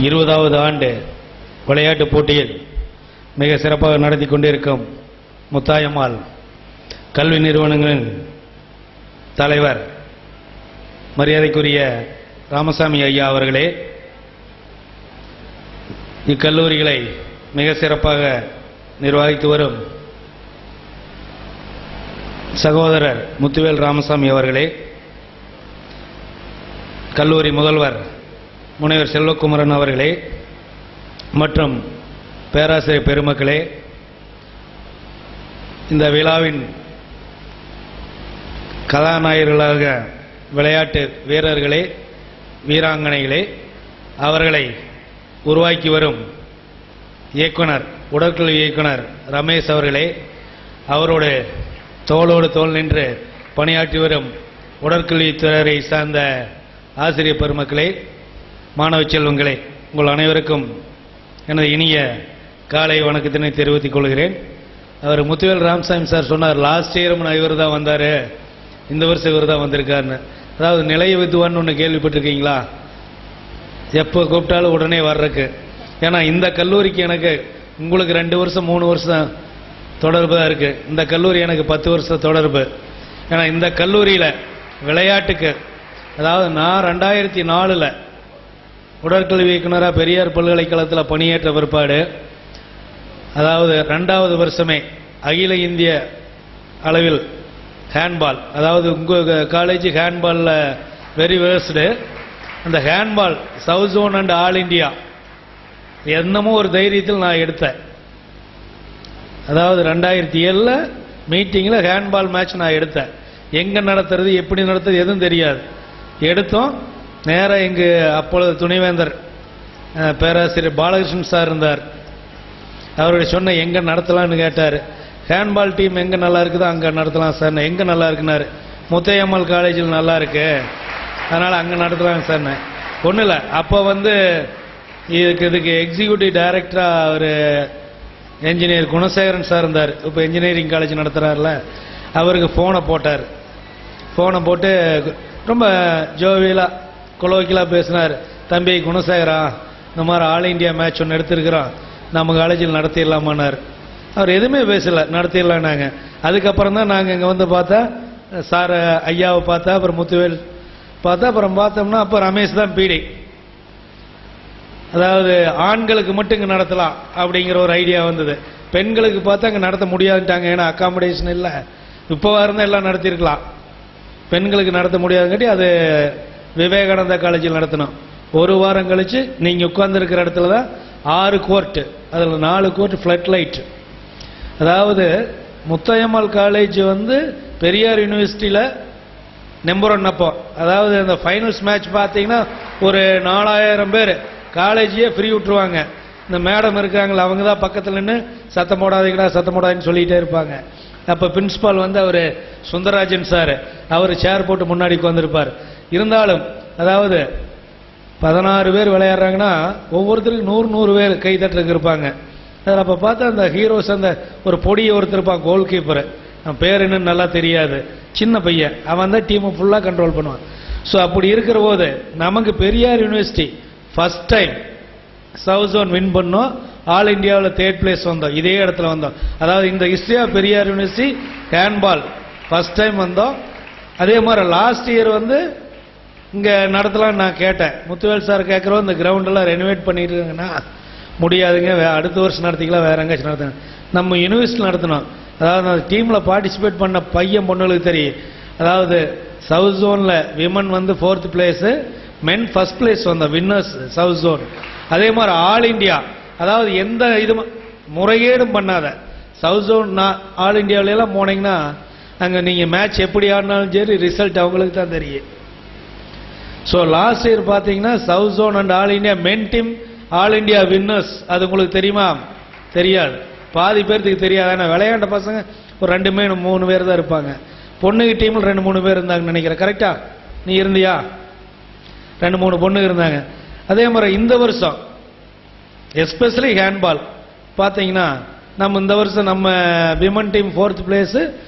20வது ஆண்டு விளையாட்டுப் போட்டியில் மிக சிறப்பாக நடத்தி கொண்டிருக்கும் முத்தாயம்மாள் கல்வி நிறுவனங்களின் தலைவர் மரியாதைக்குரிய ராமசாமி ஐயா அவர்களே, இக்கல்லூரிகளை மிக சிறப்பாக நிர்வகித்து வரும் சகோதரர் முத்துவேல் ராமசாமி அவர்களே, கல்லூரி முதல்வர் முனைவர் செல்வகுமரன் அவர்களே மற்றும் பேராசிரியர் பெருமக்களே, இந்த விழாவின் கதாநாயகர்களாக விளையாட்டு வீரர்களே, வீராங்கனைகளே, அவர்களை உருவாக்கி வரும் இயக்குனர், உடற்கல்வி இயக்குனர் ரமேஷ் அவர்களே, அவரோடு தோளோடு தோள் நின்று பணியாற்றி வரும் உடற்கல்வித்துறை சார்ந்த ஆசிரியர் பெருமக்களே, மாணவ செல்வங்களே, உங்கள் அனைவருக்கும் எனது இனிய காலை வணக்கத்தினை தெரிவித்துக் கொள்கிறேன். அவர் முத்துவேல் ராமசாமி சார் சொன்னார், லாஸ்ட் இயரும் இவர் தான் வந்தார், இந்த வருஷம் இவர் தான் வந்திருக்காருன்னு. அதாவது நிலைய வித்துவான்னு ஒன்று கேள்விப்பட்டிருக்கீங்களா? எப்போ கூப்பிட்டாலும் உடனே வர்றதுக்கு. ஏன்னா இந்த கல்லூரிக்கு எனக்கு உங்களுக்கு 2 வருஷம் 3 வருஷம் தொடர்பு தான் இருக்குது. இந்த கல்லூரி எனக்கு 10 வருஷம் தொடர்பு. ஏன்னா இந்த கல்லூரியில் விளையாட்டுக்கு, அதாவது நான் 2004 உடற்கல்வி இயக்குனராக பெரியார் பல்கலைக்கழகத்தில் பணியேற்ற பிற்பாடு, அதாவது 2வது வருஷமே அகில இந்திய அளவில் ஹேண்ட்பால், அதாவது உங்கள் காலேஜ் ஹேண்ட்பாலில் வெரி வேர்ஸ்டு, அந்த handball south zone and all India என்னமோ ஒரு தைரியத்தில் நான் எடுத்தேன். அதாவது 2007 மீட்டிங்கில் ஹேண்ட்பால் மேட்ச் நான் எடுத்தேன். எங்கே நடத்துறது, எப்படி நடத்துறது எதுவும் தெரியாது. எடுத்தோம். நேராக எங்கள் அப்பொழுது துணைவேந்தர் பேராசிரியர் பாலகிருஷ்ணன் சார் இருந்தார். அவருடைய சொன்ன எங்கே நடத்தலான்னு கேட்டார். ஹேண்ட்பால் டீம் எங்கே நல்லா இருக்குதோ அங்கே நடத்தலாம் சார். எங்கே நல்லா இருக்குனாரு. முத்தையம்மாள் காலேஜில் நல்லா இருக்கு, அதனால் அங்கே நடத்தலாங்க சார். ஒன்றும் இல்லை, அப்போ இதுக்கு எக்ஸிக்யூட்டிவ் டைரக்டராக ஒரு என்ஜினியர் குணசேகரன் சார் இருந்தார். இப்போ இன்ஜினியரிங் காலேஜ் நடத்துகிறார்ல, அவருக்கு ஃபோனை போட்டார். ஃபோனை போட்டு ரொம்ப ஜோவியலாக கொலோக்கியலாக பேசினார். தம்பி குணசேகரா, இந்த மாதிரி ஆல் இண்டியா மேட்ச் ஒன்று எடுத்துருக்கிறோம், நம்ம காலேஜில் நடத்திடலாமான்னார். அவர் எதுவுமே பேசலை, நடத்திடலான்னாங்க. அதுக்கப்புறம் தான் நாங்கள் இங்கே வந்து பார்த்தா சார் ஐயாவை பார்த்தா, அப்புறம் முத்துவேல் பார்த்தா, அப்புறம் பார்த்தோம்னா அப்போ ரமேஷ் தான் பீடி. அதாவது ஆண்களுக்கு மட்டும் இங்கே நடத்தலாம் அப்படிங்கிற ஒரு ஐடியா வந்தது. பெண்களுக்கு பார்த்தா அங்கே நடத்த முடியாதுட்டாங்க, ஏன்னா அக்காமடேஷன் இல்லை. இப்போ இருந்தால் எல்லாம் நடத்திருக்கலாம், பெண்களுக்கு நடத்த முடியாதுங்காட்டி அது விவேகானந்தா காலேஜில் நடத்தணும். ஒரு வாரம் கழித்து நீங்கள் உட்கார்ந்துருக்கிற இடத்துல தான் 6 கோர்ட்டு, அதில் 4 கோர்ட்டு ஃப்ளட் லைட். அதாவது முத்தையம்மாள் காலேஜ் பெரியார் யூனிவர்சிட்டியில் நம்பர் 1 அப்போ. அதாவது அந்த ஃபைனல்ஸ் மேட்ச் பார்த்தீங்கன்னா ஒரு 4000 பேர் காலேஜையே ஃப்ரீ விட்டுருவாங்க. இந்த மேடம் இருக்காங்களா, அவங்க தான் பக்கத்தில் நின்று சத்தம் போடாதீங்களா சத்தம் போடாதீங்கன்னு சொல்லிகிட்டே இருப்பாங்க. அப்போ பிரின்ஸ்பால் அவர் சுந்தரராஜன் சார், அவர் சேர் போட்டு முன்னாடி உட்காந்துருப்பார். இருந்தாலும் அதாவது 16 பேர் விளையாடுறாங்கன்னா ஒவ்வொருத்தருக்கும் 100 பேர் கை தட்டுறதுக்கு இருப்பாங்க. அதில் அப்போ பார்த்தா அந்த ஹீரோஸ், அந்த ஒரு பொடியை ஒருத்தர் இருப்பான், கோல் கீப்பர், பேர் என்னன்னு நல்லா தெரியாது, சின்ன பையன், அவன் தான் டீமை ஃபுல்லாக கண்ட்ரோல் பண்ணுவான். ஸோ அப்படி இருக்கிற போது நமக்கு Periyar university first time south zone win பண்ணோம். ஆல் இண்டியாவில் 3rd பிளேஸ் வந்தோம், இதே இடத்துல வந்தோம். அதாவது இந்த history of Periyar university handball first time வந்தோம். அதே மாதிரி லாஸ்ட் இயர் இங்கே நடத்தலாம்னு நான் கேட்டேன். முத்துவேல் சார் கேட்குறோம், இந்த கிரவுண்டெல்லாம் ரெனோவேட் பண்ணிட்டு இருக்காங்கன்னா முடியாதுங்க, அடுத்த வருஷம் நடத்திக்கலாம், வேற எங்கேயாச்சும் நடத்துங்க. நம்ம யூனிவர்சிட்டி நடத்தணும். அதாவது அந்த டீமில் பார்ட்டிசிபேட் பண்ண பையன் பொண்ணுகளுக்கு தெரியும். அதாவது சவுத் ஜோனில் விமன் 4th பிளேஸு, மென் ஃபர்ஸ்ட் பிளேஸ் வந்தோம், வின்னர்ஸ் சவுத் ஜோன். அதே மாதிரி ஆல் இண்டியா, அதாவது எந்த இது முறைகேடும் பண்ணாத சவுத் ஜோன் ஆல் இண்டியாவிலலாம் போனீங்கன்னா அங்கே நீங்கள் மேட்ச் எப்படி ஆடினாலும் சரி ரிசல்ட் அவங்களுக்கு தான் தெரியும். ஸோ லாஸ்ட் இயர் பார்த்தீங்கன்னா south zone and all India men team all India winners. அது உங்களுக்கு தெரியுமா? தெரியாது, பாதி பேர்த்துக்கு தெரியாது. ஆனால் விளையாண்ட பசங்க ஒரு 2-3 பேர் தான் இருப்பாங்க. பொண்ணுக்கு டீமில் 2-3 பேர் இருந்தாங்கன்னு நினைக்கிறேன். கரெக்டா? நீ இருந்தியா? 2-3 பொண்ணுங்க இருந்தாங்க. அதே மாதிரி இந்த வருஷம் எஸ்பெஷலி ஹேண்ட்பால் பார்த்தீங்கன்னா நம்ம இந்த வருஷம் நம்ம விமன் டீம் 4th பிளேஸு,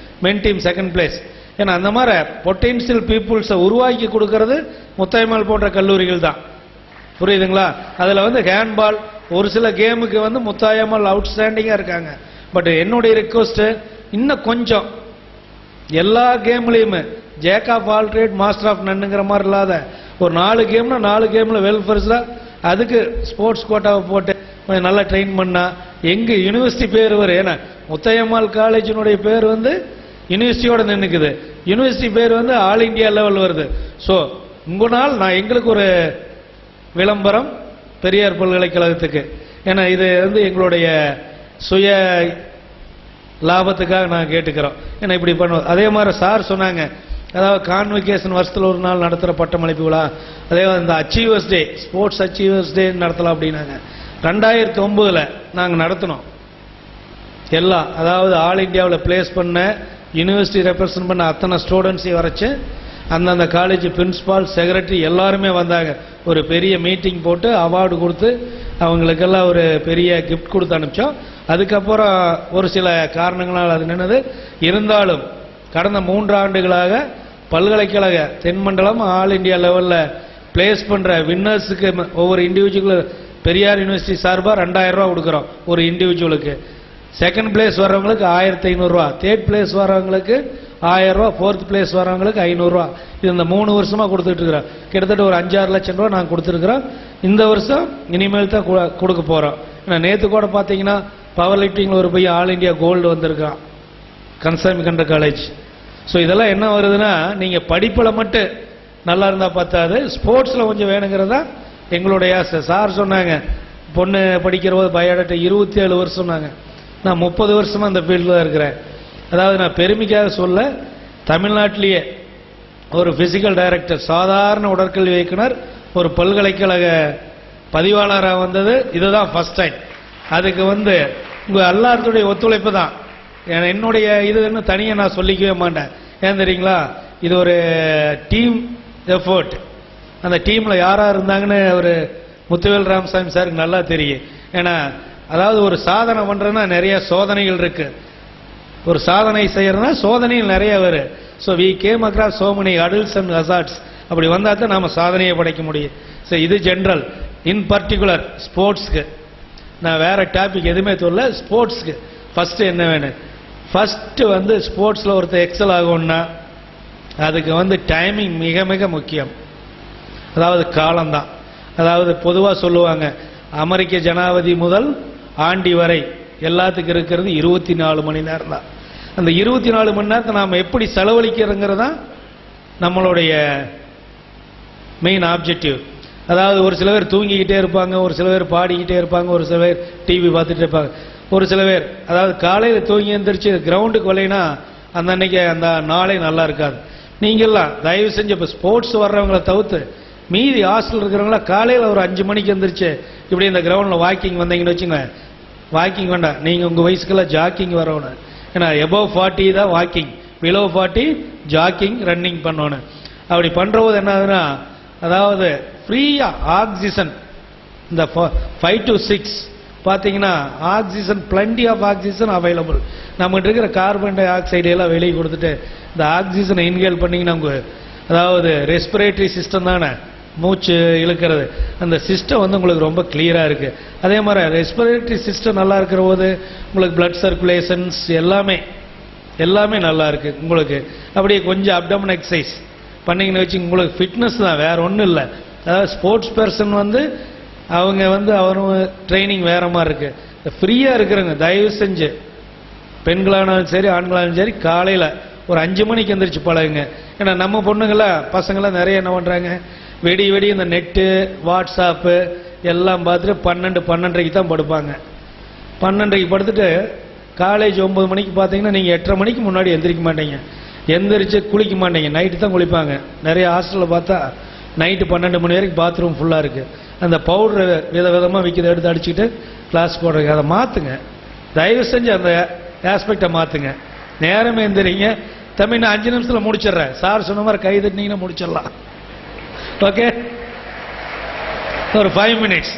மென் டீம் 2nd பிளேஸ். ஏன்னா அந்த மாதிரி பொட்டென்ஷியல் பீப்புள்ஸை உருவாக்கி கொடுக்கறது முத்தாயம்மாள் போன்ற கல்லூரிகள் தான். புரியுதுங்களா? அதில் வந்து ஹேண்ட்பால் ஒரு சில கேமுக்கு வந்து முத்தாயம்மாள் அவுட்ஸ்டாண்டிங்காக இருக்காங்க. பட் என்னுடைய ரிக்வஸ்ட்டு இன்னும் கொஞ்சம் எல்லா கேம்லேயுமே jack of all trade master of நன்னுங்கிற மாதிரி இல்லாத ஒரு 4 கேம்னா 4 கேமில் வெல்ஃபேர்ஸாக அதுக்கு ஸ்போர்ட்ஸ் கோட்டாவை போட்டு கொஞ்சம் நல்லா ட்ரெயின் பண்ணா எங்கே யூனிவர்சிட்டி பேர் வரும். ஏன்னா முத்தையம்மாள் காலேஜினுடைய பேர் வந்து யூனிவர்சிட்டியோட நின்றுக்குது, யூனிவர்சிட்டி பேர் வந்து ஆல் இண்டியா லெவல் வருது. ஸோ உங்களால் நான் எங்களுக்கு ஒரு விளம்பரம் பெரியார் பல்கலைக்கழகத்துக்கு, ஏன்னா இது வந்து எங்களுடைய சுய லாபத்துக்காக நான் கேட்டுக்கிறோம். ஏன்னா இப்படி பண்ணுவோம். அதே மாதிரி சார் சொன்னாங்க, அதாவது கான்வெகேஷன் வருஷத்தில் ஒரு நாள் நடத்துகிற பட்டமளிப்பு விழா, அதே இந்த அச்சீவர்ஸ் டே ஸ்போர்ட்ஸ் அச்சீவர்ஸ் டே நடத்தலாம் அப்படின்னாங்க. 2009 நாங்கள் நடத்தினோம். எல்லாம் அதாவது ஆல் இண்டியாவில் பிளேஸ் பண்ண யூனிவர்சிட்டி ரெப்ரசன்ட் பண்ண அத்தனை ஸ்டூடெண்ட்ஸையும் வரைச்சு அந்தந்த காலேஜ் பிரின்சிபால் செக்ரட்டரி எல்லாருமே வந்தாங்க. ஒரு பெரிய மீட்டிங் போட்டு அவார்டு கொடுத்து அவங்களுக்கெல்லாம் ஒரு பெரிய கிஃப்ட் கொடுத்து அனுப்பிச்சோம். அதுக்கப்புறம் ஒரு சில காரணங்களால் அது நின்னது. இருந்தாலும் கடந்த 3 ஆண்டுகளாக பல்கலைக்கழக தென்மண்டலம் ஆல் இண்டியா லெவலில் பிளேஸ் பண்ணுற வின்னர்ஸுக்கு ஒவ்வொரு இண்டிவிஜுவல் பெரியார் யூனிவர்சிட்டி சார்பாக 2000 ரூபா கொடுக்குறோம் ஒரு இண்டிவிஜுவலுக்கு. செகண்ட் பிளேஸ் வர்றவங்களுக்கு 1500 ரூபா, தேர்ட் பிளேஸ் வர்றவங்களுக்கு 1000 ரூபா, ஃபோர்த் பிளேஸ் வர்றவங்களுக்கு 500 ரூபா. இது இந்த 3 வருஷமாக கொடுத்துட்டு இருக்கிறோம். கிட்டத்தட்ட ஒரு 5-6 லட்சம் ரூபா நாங்கள் கொடுத்துருக்குறோம். இந்த வருஷம் இனிமேல் தான் கொடுக்க போகிறோம். ஏன்னா நேற்று கூட பார்த்தீங்கன்னா பவர் லிஃப்டிங்கில் ஒரு பையன் ஆல் இண்டியா கோல்டு வந்திருக்கான், கன்சாமி கண்ட காலேஜ். ஸோ இதெல்லாம் என்ன வருதுன்னா, நீங்கள் படிப்பில் மட்டும் நல்லா இருந்தால் பார்த்தாது, ஸ்போர்ட்ஸில் கொஞ்சம் வேணுங்கிறதா எங்களுடைய ஆசை. சார் சொன்னாங்க பொண்ணு படிக்கிற போது பயோடேட்டா 27 வருஷம் சொன்னாங்க. நான் 30 வருஷமாக அந்த ஃபீல்டில் தான் இருக்கிறேன். அதாவது நான் பெருமைக்காக சொல்ல, தமிழ்நாட்டிலேயே ஒரு ஃபிசிக்கல் டைரக்டர் சாதாரண உடற்கல்வி இயக்குனர் ஒரு பல்கலைக்கழக பதிவாளராக வந்தது இதுதான் ஃபர்ஸ்ட் டைம். அதுக்கு வந்து உங்கள் எல்லாத்துடைய ஒத்துழைப்பு தான். என்னுடைய இதுன்னு தனியாக நான் சொல்லிக்கவே மாட்டேன். ஏன் தெரியுங்களா, இது ஒரு டீம் எஃபர்ட். அந்த டீமில் யாராக இருந்தாங்கன்னு ஒரு முத்துவேல் ராமசாமி சாருக்கு நல்லா தெரியும். ஏன்னா அதாவது ஒரு சாதனை பண்ணுறதுன்னா நிறைய சோதனைகள் இருக்கு. ஒரு சாதனை செய்யறதுனா சோதனைகள் நிறைய வரும். So we came across so many adults and hazards. அப்படி வந்தால் தான் நாம் சாதனையை படைக்க முடியும். ஸோ இது ஜென்ரல். இன் பர்டிகுலர் ஸ்போர்ட்ஸ்க்கு நான் வேற டாபிக் எதுவுமே சொல்லல. ஸ்போர்ட்ஸ்க்கு ஃபர்ஸ்ட் என்ன வேணும், ஃபர்ஸ்ட் வந்து ஸ்போர்ட்ஸில் ஒருத்தர் எக்ஸல் ஆகும்னா அதுக்கு வந்து டைமிங் மிக மிக முக்கியம். அதாவது காலம்தான். அதாவது பொதுவாக சொல்லுவாங்க, அமெரிக்க ஜனாதிபதி முதல் ஆண்டி வரை எல்லாத்துக்கும் இருக்கிறது 24 மணி நேரம் தான். அந்த 24 மணி நேரத்தை நாம் எப்படி செலவழிக்கிறோங்கிறதா நம்மளுடைய மெயின் ஆப்ஜெக்டிவ். அதாவது ஒரு சில பேர் தூங்கிக்கிட்டே இருப்பாங்க, ஒரு சில பேர் பாடிக்கிட்டே இருப்பாங்க, ஒரு சில பேர் டிவி பார்த்துட்டு இருப்பாங்க, ஒரு சில பேர் அதாவது காலையில் தூங்கி எழுந்திரிச்சு கிரவுண்டுக்கு வரலைன்னா அந்த அன்னைக்கு அந்த நாளே நல்லா இருக்காது. நீங்கள்லாம் தயவு செஞ்சு இப்போ ஸ்போர்ட்ஸ் வர்றவங்கள தவிர்த்து மீதி ஹாஸ்டல் இருக்கிறவங்களா காலையில் ஒரு 5 மணிக்கு எழுந்திரிச்சு இப்படி இந்த கிரவுண்டில் வாக்கிங் வந்தீங்கன்னு வச்சுங்க. வாக்கிங் வேண்டாம், நீங்கள் உங்கள் வயசுக்கெல்லாம் ஜாக்கிங் வரணும். ஏன்னா எபோவ் 40 தான் வாக்கிங், பிலோ 40 ஜாக்கிங் ரன்னிங் பண்ணணும். அப்படி பண்ணுறபோது என்ன ஆகுதுன்னா, அதாவது ஃப்ரீயாக ஆக்சிஜன் இந்த 5 to 6 பார்த்தீங்கன்னா oxygen plenty of oxygen available. நம்மகிட்ட இருக்கிற கார்பன் டை ஆக்சைடு எல்லாம் வெளியே கொடுத்துட்டு இந்த ஆக்சிஜனை இன்ஹேல் பண்ணிங்கன்னா உங்க அதாவது ரெஸ்பிரேட்டரி சிஸ்டம் தானே மூச்சு இழுக்கிறது, அந்த சிஸ்டம் வந்து உங்களுக்கு ரொம்ப கிளியராக இருக்குது. அதே மாதிரி ரெஸ்பிரேட்டரி சிஸ்டம் நல்லா இருக்கிற போது உங்களுக்கு பிளட் சர்க்குலேஷன்ஸ் எல்லாமே நல்லா இருக்குது உங்களுக்கு. அப்படியே கொஞ்சம் அப்டமன் எக்ஸசைஸ் பண்ணிங்கன்னு வச்சு உங்களுக்கு ஃபிட்னஸ் தான், வேறு ஒன்றும் இல்லை. அதாவது ஸ்போர்ட்ஸ் பர்சன் வந்து அவங்க வந்து அவரும் ட்ரைனிங் வேறு மாதிரி இருக்குது. ஃப்ரீயாக இருக்கிறவங்க தயவு செஞ்சு பெண்களானாலும் சரி ஆண்களானாலும் சரி காலையில் ஒரு 5 மணிக்கு எந்திரிச்சு பழகுங்க. ஏன்னா நம்ம பொண்ணுங்களாம் பசங்களாம் நிறைய என்ன பண்ணுறாங்க, வெடி இந்த நெட்டு வாட்ஸ்அப்பு எல்லாம் பார்த்துட்டு 12-12:30 தான் படுப்பாங்க. 12:30 படுத்துட்டு காலேஜ் 9 மணிக்கு பார்த்தீங்கன்னா நீங்கள் 8:30 மணிக்கு முன்னாடி எந்திரிக்க மாட்டீங்க, எந்திரிச்சு குளிக்க மாட்டீங்க, நைட்டு தான் குளிப்பாங்க. நிறைய ஹாஸ்டலில் பார்த்தா நைட்டு 12 மணி வரைக்கும் பாத்ரூம் ஃபுல்லாக இருக்குது. அந்த பவுடர் விதமாக விற்கிது எடுத்து அடிச்சுக்கிட்டு கிளாஸ் போடுறீங்க. அதை மாற்றுங்க, தயவு செஞ்சு அந்த ஆஸ்பெக்டை மாற்றுங்க. நேரமே எந்திரிங்க. தம்பி நான் 5 நிமிஷத்தில் முடிச்சிடுறேன், சார் சொன்ன மாதிரி கை தட்டினீங்கன்னா முடிச்சிடலாம். ஓகே, ஒரு 5 மினிட்ஸ்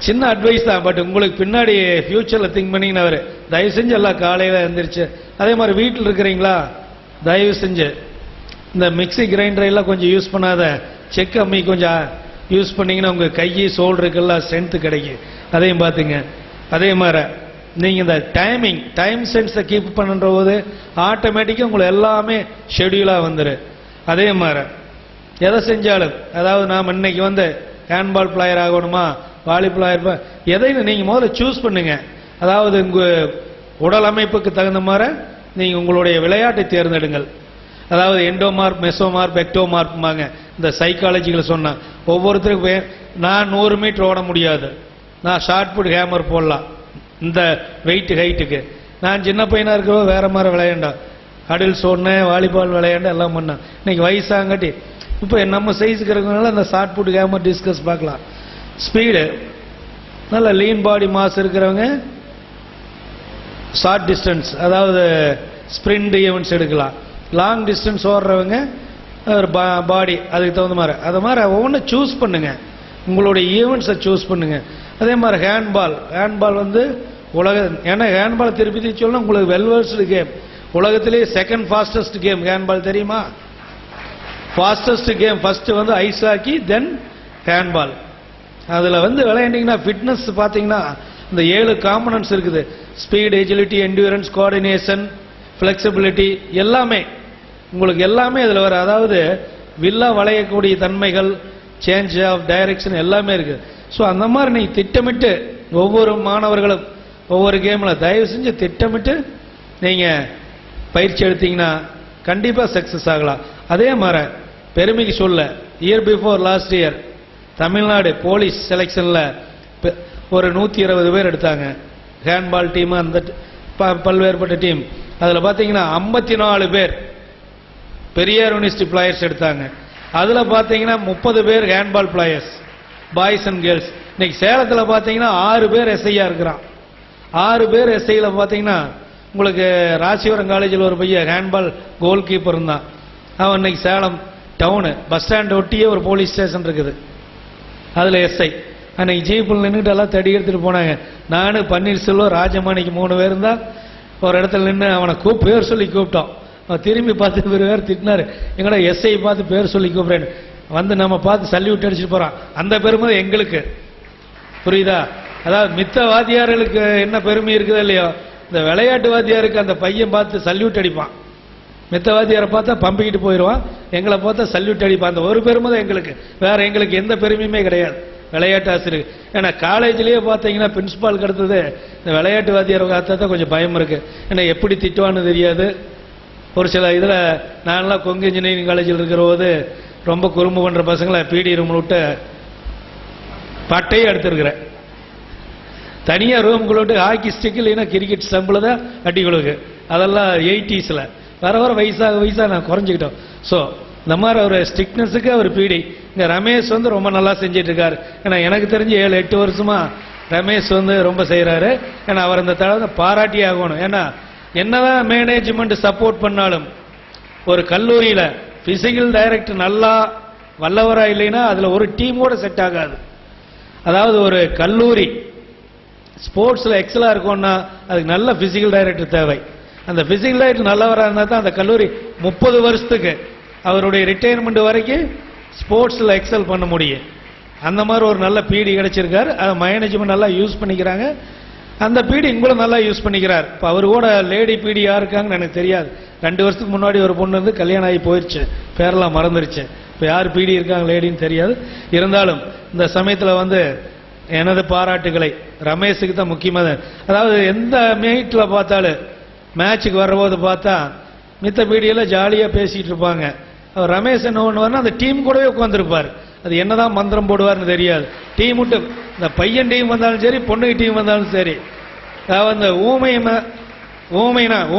சின்ன அட்வைஸ் தான். பட் உங்களுக்கு பின்னாடி ஃபியூச்சரில் திங்க் பண்ணிங்கன்னா அவர் தயவு செஞ்சு எல்லாம் காலையில் எழுந்திரிச்சு. அதே மாதிரி வீட்டில் இருக்கிறீங்களா, தயவு செஞ்சு இந்த மிக்சி கிரைண்டர் எல்லாம் கொஞ்சம் யூஸ் பண்ணாத, செக் அம்மி கொஞ்சம் யூஸ் பண்ணிங்கன்னா உங்கள் கை ஷோல்டருக்கெல்லாம் ஸ்ட்ரென்த்து கிடைக்கும். அதையும் பார்த்துங்க. அதே மாதிரி நீங்கள் இந்த டைம் சென்ஸை கீப் பண்ணுற போது ஆட்டோமேட்டிக்காக உங்களை எல்லாமே ஷெடியூலாக வந்துடும். அதே மாதிரி எதை செஞ்சாலும், அதாவது நாம் இன்னைக்கு ஹேண்ட்பால் பிளேயர் ஆகணுமா, வாலிபால் பிளேயர், எதையும் நீங்கள் முதல்ல சூஸ் பண்ணுங்க. அதாவது உங்கள் உடல் அமைப்புக்கு தகுந்த மாதிரி நீங்கள் உங்களுடைய விளையாட்டை தேர்ந்தெடுங்கள். அதாவது எண்டோமார்ப், மெசோமார்ப், எக்டோமார்ப்மாங்க இந்த சைக்காலஜிகளை சொன்னால். ஒவ்வொருத்தருக்கும் நான் 100 மீட்டர் ஓட முடியாது, நான் ஷார்ட் புட் ஹேமர் போடலாம் இந்த வெயிட் ஹைட்டுக்கு. நான் சின்ன பையனாக இருக்கிறவோ வேற மாதிரி விளையாண்டேன், அடில்ஸ் ஒன்று வாலிபால் விளையாண்டு எல்லாம் பண்ணேன். இன்னைக்கு வயசாங்கட்டி இப்போ நம்ம சைஸுக்கு இருக்கிறதுனால அந்த ஷார்ட் புட் ஹேமர் டிஸ்கஸ் பார்க்கலாம். ஸ்பீடு நல்ல லீன் பாடி மாஸ் இருக்கிறவங்க ஷார்ட் டிஸ்டன்ஸ், அதாவது ஸ்ப்ரிண்ட் ஈவெண்ட்ஸ் எடுக்கலாம். லாங் டிஸ்டன்ஸ் ஓடுறவங்க ஒரு பாடி அதுக்கு தகுந்த மாதிரி, அது மாதிரி ஒவ்வொன்றும் சூஸ் பண்ணுங்க, உங்களுடைய ஈவெண்ட்ஸை சூஸ் பண்ணுங்க. அதே மாதிரி ஹேண்ட்பால் உலக, ஏன்னா ஹேண்ட்பால் திருப்பி சொல்லணும், உங்களுக்கு வெல்வர்ஸ்டு கேம், உலகத்திலேயே செகண்ட் ஃபாஸ்டஸ்ட் கேம் ஹேண்ட்பால் தெரியுமா? Fastest game first ice hockey, then handball. அதில் விளையாண்டிங்கன்னா ஃபிட்னஸ் பார்த்தீங்கன்னா இந்த 7 காம்பனன்ட்ஸ் இருக்குது. Speed, agility, endurance, coordination, flexibility, எல்லாமே உங்களுக்கு எல்லாமே இதில் வர. அதாவது வில்லா வளையக்கூடிய தன்மைகள், சேஞ்ச் ஆஃப் டைரக்ஷன் எல்லாமே இருக்குது. ஸோ அந்த மாதிரி நீங்கள் திட்டமிட்டு ஒவ்வொரு மாணவர்களும் ஒவ்வொரு கேமில் தயவு செஞ்சு திட்டமிட்டு நீங்கள் பயிற்சி எடுத்தீங்கன்னா கண்டிப்பாக சக்ஸஸ் ஆகலாம். அதே மாதிரி பெருமைக்கு சொல்ல, year before last year Tamil Nadu police செலெக்ஷனில் ஒரு 120 பேர் எடுத்தாங்க ஹேண்ட்பால் டீம். அந்த பல்வேறுபட்ட டீம், அதில் பார்த்தீங்கன்னா 54 பேர் பெரியார் யூனிவர்சிட்டி பிளேயர்ஸ் எடுத்தாங்க. அதில் பார்த்தீங்கன்னா 30 பேர் handball players, boys and girls. இன்னைக்கு சேலத்தில் பார்த்தீங்கன்னா 6 பேர் எஸ்ஐயா இருக்கிறான். 6 பேர் எஸ்ஐயில் பார்த்தீங்கன்னா உங்களுக்கு ராசிபுரம் காலேஜில் ஒரு பையன் ஹேண்ட்பால் கோல் கீப்பர் இருந்தான். அவன் இன்னைக்கு சேலம் டவுனு பஸ் ஸ்டாண்ட் ஒட்டியே ஒரு போலீஸ் ஸ்டேஷன் இருக்குது, அதில் எஸ்ஐ. அன்னைக்கு ஜீப்பில் நின்றுட்டு எல்லாம் தடி எடுத்துகிட்டு போனாங்க. நான் பன்னீர்செல்வம், ராஜமாணிக்கு 3 பேர் இருந்தால் ஒரு இடத்துல நின்று அவனை பேர் சொல்லி கூப்பிட்டோம். அவன் திரும்பி பார்த்து பேர் திட்டினார், எங்கடா எஸ்ஐ பார்த்து பேர் சொல்லி கூப்பிட்றேன்னு நம்ம பார்த்து சல்யூட் அடிச்சுட்டு போகிறான். அந்த பெருமை எங்களுக்கு புரியுதா? அதாவது மித்த வாத்தியார்களுக்கு என்ன பெருமை இருக்குதோ இல்லையோ, இந்த விளையாட்டு வாத்தியாருக்கு அந்த பையன் பார்த்து சல்யூட் அடிப்பான். மித்த வாத்தியாரை பார்த்தா பம்பிக்கிட்டு போயிடுவான், எங்களை பார்த்தா சல்யூட் அடிப்பான். அந்த ஒரு பெருமை தான் எங்களுக்கு, வேற எங்களுக்கு எந்த பெருமையுமே கிடையாது விளையாட்டு ஆசிரியர். ஏன்னா காலேஜ்லேயே பார்த்தீங்கன்னா பிரின்சிபாலுக்கு அடுத்தது இந்த விளையாட்டு வாத்தியாரை பார்த்தா தான் கொஞ்சம் பயம் இருக்கு. ஏன்னா எப்படி திட்டுவான்னு தெரியாது. ஒரு சில இதில் நான்லாம் கொங்கு இன்ஜினியரிங் காலேஜில் இருக்கிற போது ரொம்ப குறும்பு பண்ணுற பசங்களை பிடி ரூமில் விட்டு பட்டையே எடுத்துருக்கிறேன். தனியாக ரூமுக்குள்ள விட்டு ஹாக்கி ஸ்டிக் இல்லைன்னா கிரிக்கெட் ஸ்டம்பில் தான் அடி கொடுக்கு. அதெல்லாம் 80s வர வர வயசாக நான் குறைஞ்சிக்கிட்டோம். ஸோ இந்த மாதிரி ஒரு ஸ்ட்ரிக்னஸுக்கு அவர் பிடி. இங்கே ரமேஷ் ரொம்ப நல்லா செஞ்சிட்டு இருக்காரு. ஏன்னா எனக்கு தெரிஞ்சு 7-8 வருஷமா ரமேஷ் ரொம்ப செய்கிறாரு. ஏன்னா அவர் இந்த தடவை பாராட்டி ஆகணும். ஏன்னா என்னதான் மேனேஜ்மெண்ட் சப்போர்ட் பண்ணாலும் ஒரு கல்லூரியில் பிசிக்கல் டைரக்டர் நல்லா வல்லவரா இல்லைன்னா அதில் ஒரு டீமோட செட் ஆகாது. அதாவது ஒரு கல்லூரி ஸ்போர்ட்ஸில் எக்ஸலாக இருக்கும்னா அதுக்கு நல்ல பிசிக்கல் டைரக்டர் தேவை. அந்த பிசிக்கல் டைரக்டர் நல்லவராக இருந்தால் தான் அந்த கல்லூரி 30 வருஷத்துக்கு அவருடைய ரிட்டையர்மெண்ட் வரைக்கும் ஸ்போர்ட்ஸில் எக்ஸல் பண்ண முடியும். அந்த மாதிரி ஒரு நல்ல பிடி கிடைச்சிருக்காரு. அதை மேனேஜ்மெண்ட் நல்லா யூஸ் பண்ணிக்கிறாங்க. அந்த பிடி உங்களும் நல்லா யூஸ் பண்ணிக்கிறார். இப்போ அவர் கூட லேடி பிடி யார் இருக்காங்கன்னு எனக்கு தெரியாது. 2 வருஷத்துக்கு முன்னாடி ஒரு பொண்ணு கல்யாணம் ஆகி போயிடுச்சு, பேரெல்லாம் மறந்துருச்சு. இப்போ யார் பிடி இருக்காங்க லேடின்னு தெரியாது. இருந்தாலும் இந்த சமயத்தில் எனது பாராட்டுகளை ரமேஷுக்கு தான் முக்கியமாக. அதாவது எந்த மீட்டில் பார்த்தாலும் மேட்சுக்கு வர்றபோது பார்த்தா மித்த பீடியெல்லாம் ஜாலியாக பேசிகிட்டு இருப்பாங்க. அவர் ரமேஷ் என்ன பண்ணுவார்னா அந்த டீம் கூடவே உட்காந்துருப்பார். அது என்னதான் மந்திரம் போடுவார்னு தெரியாது. டீம் விட்டு இந்த பையன் டீம் வந்தாலும் சரி, பொண்ணுக்கு டீம் வந்தாலும் சரி, அந்த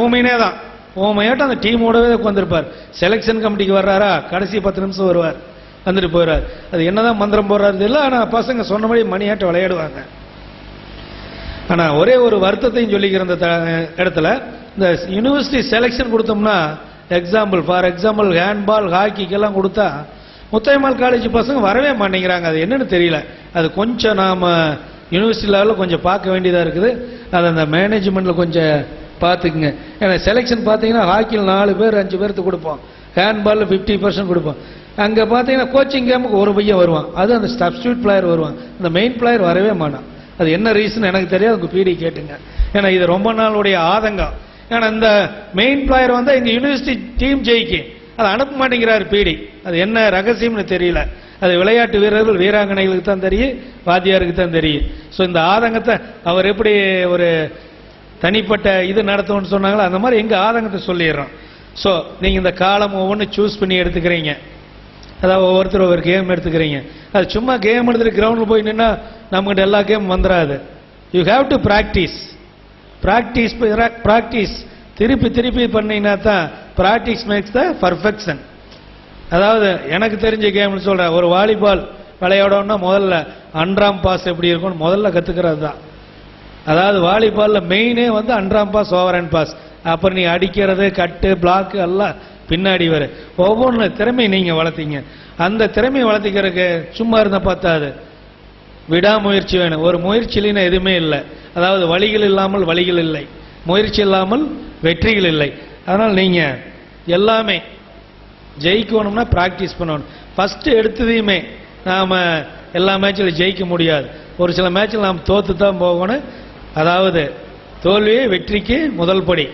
ஊமைனே தான் ஊமையாட்டம் அந்த டீமோடவே உட்காந்துருப்பார். செலெக்ஷன் கமிட்டிக்கு வர்றாரா, கடைசி 10 நிமிஷம் வருவார், வந்துட்டு போயிடுவார். அது என்னதான் மந்திரம் போடுறாரு இல்லை. ஆனால் பசங்க சொன்னபடி மணியாட்டம் விளையாடுவாங்க. ஆனால் ஒரே ஒரு வருத்தத்தையும் சொல்லிக்கிற இந்த இடத்துல, இந்த யூனிவர்சிட்டி செலெக்ஷன் கொடுத்தோம்னா ஃபார் எக்ஸாம்பிள் ஹேண்ட்பால் ஹாக்கிக்கெல்லாம் கொடுத்தா முத்தாயம்மாள் காலேஜ் பசங்க வரவே மாட்டேங்கிறாங்க. அது என்னன்னு தெரியல. அது கொஞ்சம் நாம் யூனிவர்சிட்டி லெவலில் கொஞ்சம் பார்க்க வேண்டியதாக இருக்குது. அதை அந்த மேனேஜ்மெண்ட்டில் கொஞ்சம் பார்த்துக்குங்க. ஏன்னா செலெக்ஷன் பார்த்தீங்கன்னா ஹாக்கியில் 4 பேர் 5 பேர்த்து கொடுப்போம், ஹேண்ட்பாலில் 50% கொடுப்போம். அங்கே பார்த்தீங்கன்னா கோச்சிங் கேமுக்கு ஒரு பையன் வருவான், அது அந்த சப்ஸ்டியூட் பிளேயர் வருவான், அந்த மெயின் பிளேயர் வரவே மாட்டான். அது என்ன ரீசன் எனக்கு தெரியாது, உங்கள் பிடி கேட்டுங்க. ஏன்னா இது ரொம்ப நாளுடைய ஆதங்கம். ஏன்னா இந்த மெயின் பிளேயர் வந்து எங்கள் யூனிவர்சிட்டி டீம் ஜெயிக்கு, அதை அனுப்ப மாட்டேங்கிறார் பிடி. அது என்ன ரகசியம்னு தெரியல. அது விளையாட்டு வீரர்கள் வீராங்கனைகளுக்கு தான் தெரியும், வாத்தியாருக்கு தான் தெரியும். ஸோ இந்த ஆதங்கத்தை அவர் எப்படி ஒரு தனிப்பட்ட இது நடத்தும்னு சொன்னாங்களோ அந்த மாதிரி எங்கள் ஆதங்கத்தை சொல்லிடுறோம். ஸோ நீங்கள் இந்த காலம் ஒவ்வொன்று சூஸ் பண்ணி எடுத்துக்கிறீங்க, அதாவது ஒவ்வொருத்தர் ஒவ்வொரு கேம் எடுத்துக்கிறீங்க. அது சும்மா கேம் எடுத்துட்டு கிரவுண்டில் போய் நின்னா நம்மகிட்ட எல்லா கேம் வந்துடாது. You have to practice, practice practice திருப்பி திருப்பி பண்ணீங்கன்னா தான் ப்ராக்டிஸ் மேக்ஸ் த பர்ஃபெக்ஷன். அதாவது எனக்கு தெரிஞ்ச கேம்னு சொல்கிறேன், ஒரு வாலிபால் விளையாடணும்னா முதல்ல அன்றாம் பாஸ் எப்படி இருக்கும்னு முதல்ல கற்றுக்கிறது தான். அதாவது வாலிபாலில் மெயினே வந்து அன்றாம் பாஸ், ஓவர் அண்ட் பாஸ். அப்புறம் நீ அடிக்கிறது, கட்டு, பிளாக்கு எல்லாம் பின்னாடி வர ஒவ்வொன்று திறமையை நீங்கள் வளர்த்தீங்க. அந்த திறமையை வளர்த்திக்கிறதுக்கு சும்மா இருந்தால் பார்த்தாது, விடாமுயற்சி வேணும். ஒரு முயற்சி இல்லைன்னா எதுவுமே இல்லை. அதாவது வழிகள் இல்லாமல் வழிகள் இல்லை, முயற்சி இல்லாமல் வெற்றிகள் இல்லை. அதனால் நீங்கள் எல்லாமே ஜெயிக்கணும்னா ப்ராக்டிஸ் பண்ணணும். ஃபஸ்ட்டு எடுத்ததையுமே நாம் எல்லா மேட்சில் ஜெயிக்க முடியாது. ஒரு சில மேட்சில் நாம் தோற்று தான் போகணும். அதாவது தோல்வியே வெற்றிக்கு முதல் படி.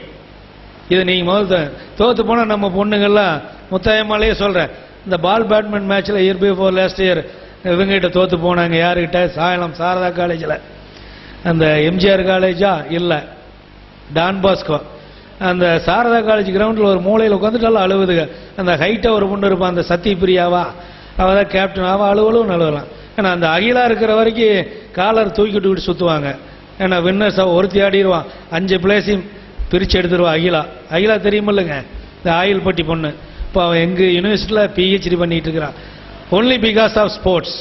இது நீங்கள் முதல் தோற்று போனால் நம்ம பொண்ணுங்கள்லாம் முத்தாயம்மாலேயே சொல்கிறேன், இந்த பால் பேட்மிண்டன் மேட்ச்சில் இயர் பிஃபோர் லாஸ்ட் இயர் இவங்ககிட்ட தோற்று போனாங்க. யாருக்கிட்ட? சாயலம் சாரதா காலேஜில். அந்த எம்ஜிஆர் காலேஜா இல்லை, டான் பாஸ்கோ. அந்த சாரதா காலேஜ் கிரவுண்டில் ஒரு மூலையில் உட்காந்துட்டாலும் அழுவுதுங்க. அந்த ஹைட்டாக ஒரு பொண்ணு இருப்பான், அந்த சத்தி பிரியாவா, அவள் தான் கேப்டன், அவள் அழுவலும் அழுவலாம். ஏன்னா அந்த அகிலா இருக்கிற வரைக்கும் காலர் தூக்கிட்டு விட்டு சுற்றுவாங்க. ஏன்னா வின்னர்ஸ் ஒருத்தி ஆடிடுவான், 5 பிளேஸையும் பிரித்து எடுத்துருவான். அகிலா தெரியுமில்லைங்க, இந்த ஆயில் பட்டி பொண்ணு. இப்போ அவன் எங்கள் யூனிவர்சிட்டியில் பிஹெச்டி பண்ணிகிட்டு இருக்கிறான். Only because of sports.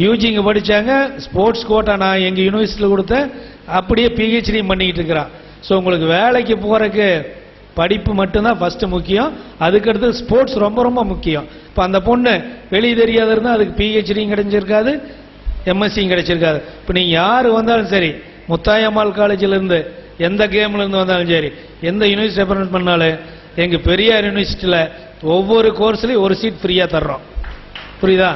யூஜிங்க படித்தாங்க, ஸ்போர்ட்ஸ் கோட்டா நான் எங்கள் யூனிவர்சிட்டியில் கொடுத்தேன், அப்படியே பிஹெச்டி பண்ணிக்கிட்டு இருக்கிறான். ஸோ உங்களுக்கு வேலைக்கு போகிறதுக்கு படிப்பு மட்டும்தான் ஃபஸ்ட்டு முக்கியம், அதுக்கடுத்து ஸ்போர்ட்ஸ் ரொம்ப ரொம்ப முக்கியம். இப்போ அந்த பொண்ணு வெளியே தெரியாத இருந்தால் அதுக்கு பிஹெச்டியும் கிடைச்சிருக்காது, எம்எஸ்சியும் கிடைச்சிருக்காது. இப்போ நீங்கள் யார் வந்தாலும் சரி, முத்தாயம்மாள் காலேஜிலேருந்து எந்த கேம்லேருந்து வந்தாலும் சரி, எந்த யூனிவர்சிட்டி ரெப்ரசன்ட் பண்ணாலும் எங்கள் பெரியார் யூனிவர்சிட்டியில் ஒவ்வொரு கோர்ஸ்லையும் ஒரு சீட் ஃப்ரீயாக தர்றோம். புரியுதா?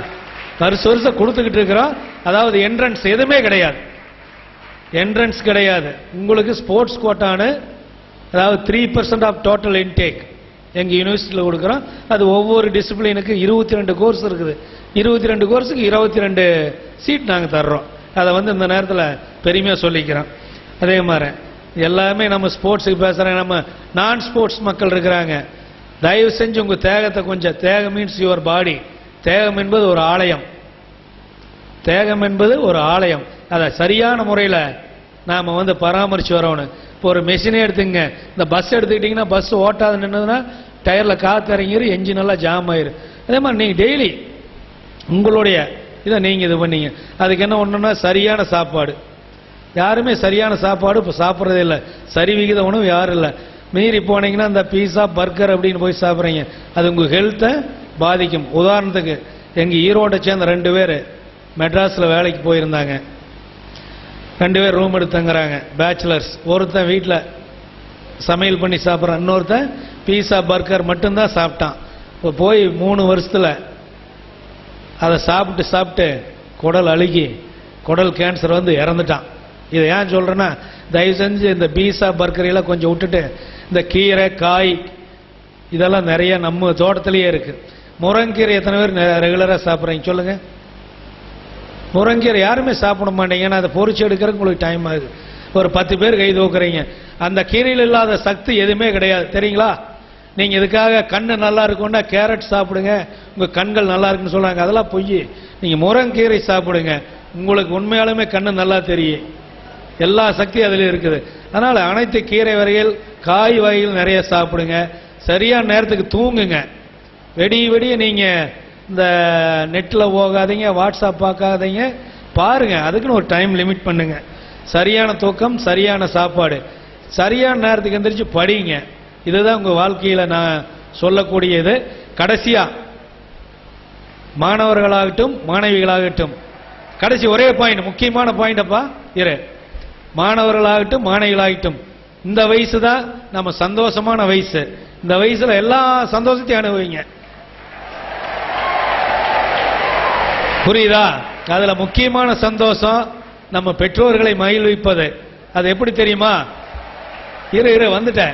வருஷம் கொடுத்துக்கிட்டு இருக்கிறோம். அதாவது என்ட்ரன்ஸ் எதுவுமே கிடையாது, என்ட்ரன்ஸ் கிடையாது. உங்களுக்கு ஸ்போர்ட்ஸ் கோட்டானு, அதாவது 3% ஆஃப் டோட்டல் இன்டேக் எங்கள் யூனிவர்சிட்டியில் கொடுக்குறோம். அது ஒவ்வொரு டிசிப்ளினுக்கு 22 கோர்ஸ் இருக்குது. 22 கோர்ஸுக்கு 22 சீட் நாங்கள் தர்றோம். அதை வந்து இந்த நேரத்தில் பெருமையாக சொல்லிக்கிறோம். அதே மாதிரி எல்லாமே நம்ம ஸ்போர்ட்ஸுக்கு பேசுகிறாங்க, நம்ம நான் ஸ்போர்ட்ஸ் மக்கள் இருக்கிறாங்க. தயவு செஞ்சு உங்கள் தேகத்தை கொஞ்சம், தேகம் மீன்ஸ் யுவர் பாடி. தேகம் என்பது ஒரு ஆலயம், தேகம் என்பது ஒரு ஆலயம். அதை சரியான முறையில் நாம் வந்து பராமரித்து வரணும். இப்போ ஒரு மெஷினே எடுத்துங்க, இந்த பஸ் எடுத்துக்கிட்டிங்கன்னா பஸ் ஓட்டாது நின்றுதுன்னா டயரில் காற்று இறங்கிரு, என்ஜின் எல்லாம் ஜாம் ஆயிரு. அதே மாதிரி நீங்கள் டெய்லி உங்களுடைய இதை நீங்கள் இது பண்ணீங்க. அதுக்கு என்ன ஒன்றுன்னா சரியான சாப்பாடு. யாருமே சரியான சாப்பாடு இப்போ சாப்பிட்றதே இல்லை. சரி விகித உணவு யாரும் இல்லை. மீறி போனீங்கன்னா இந்த பீஸா பர்கர் அப்படின்னு போய் சாப்பிட்றீங்க, அது உங்கள் ஹெல்த்தை பாதிக்கும். உதாரணத்துக்கு எங்கள் ஈரோட்டை சேர்ந்த 2 பேர் மெட்ராஸில் வேலைக்கு போயிருந்தாங்க. 2 பேர் ரூம் எடுத்து தங்குறாங்க, பேச்சுலர்ஸ். ஒருத்தன் வீட்டில் சமையல் பண்ணி சாப்பிட்றான், இன்னொருத்தன் பீஸா பர்கர் மட்டும்தான் சாப்பிட்டான். இப்போ போய் 3 வருஷத்தில் அதை சாப்பிட்டு குடல் அழுகி குடல் கேன்சர் வந்து இறந்துட்டான். இதை ஏன் சொல்கிறேன்னா, தயவு செஞ்சு இந்த பீஸா பர்கரெல்லாம் கொஞ்சம் விட்டுட்டு இந்த கீரை காய் இதெல்லாம் நிறைய நம்ம தோட்டத்திலேயே இருக்குது. முருங்கீரை எத்தனை பேர் ரெகுலராக சாப்பிட்றீங்க சொல்லுங்கள்? முருங்கீரை யாருமே சாப்பிட மாட்டீங்க, ஏன்னா அதை பொறிச்சு எடுக்கிறதுக்கு உங்களுக்கு டைம் ஆகுது. ஒரு 10 பேர் கை தூக்குறீங்க. அந்த கீரையில் இல்லாத சக்தி எதுவுமே கிடையாது, தெரியுங்களா? நீங்கள் இதுக்காக கண்ணு நல்லா இருக்குன்னா கேரட் சாப்பிடுங்க, உங்கள் கண்கள் நல்லா இருக்குன்னு சொல்கிறாங்க, அதெல்லாம் பொய். நீங்கள் முருங்கீரை சாப்பிடுங்க, உங்களுக்கு உண்மையாலுமே கண்ணு நல்லா தெரியும். எல்லா சக்தியும் அதில் இருக்குது. அதனால் அனைத்து கீரை வகைகள் காய் வகைகள் நிறைய சாப்பிடுங்க. சரியான நேரத்துக்கு தூங்குங்க. வெடிய நீங்கள் இந்த நெட்டில் போகாதீங்க, வாட்ஸ்அப் பார்க்காதீங்க, பாருங்கள். அதுக்குன்னு ஒரு டைம் லிமிட் பண்ணுங்க. சரியான தூக்கம், சரியான சாப்பாடு, சரியான நேரத்துக்கு எந்திரிச்சு படிங்க. இதுதான் உங்கள் வாழ்க்கையில் நான் சொல்லக்கூடியது. கடைசியாக மாணவர்களாகட்டும் மாணவிகளாகட்டும், கடைசி ஒரே பாயிண்ட், முக்கியமான பாயிண்டப்பா இரு. மாணவர்களாகட்டும் மாணவிகளாகட்டும், இந்த வயசு தான் நம்ம சந்தோஷமான வயசு. இந்த வயசுல எல்லா சந்தோஷத்தையும் அனுபவிங்க. புரியுதா? அதுல முக்கியமான சந்தோஷம் நம்ம பெற்றோர்களை மகிழ்விப்பது. அது எப்படி தெரியுமா? இரு வந்துட்டேன்.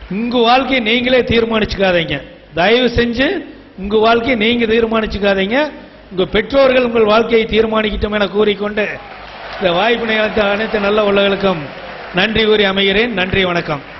உங்க வாழ்க்கையை நீங்களே தீர்மானிச்சுக்காதீங்க. தயவு செஞ்சு உங்க வாழ்க்கையை நீங்க தீர்மானிச்சுக்காதீங்க. உங்க பெற்றோர்கள் உங்கள் வாழ்க்கையை தீர்மானிக்கட்டும் என கூறிக்கொண்டு இந்த வாய்ப்பினை அனைத்து நல்ல உள்ளவர்களுக்கும் நன்றி கூறி அமைகிறேன். நன்றி, வணக்கம்.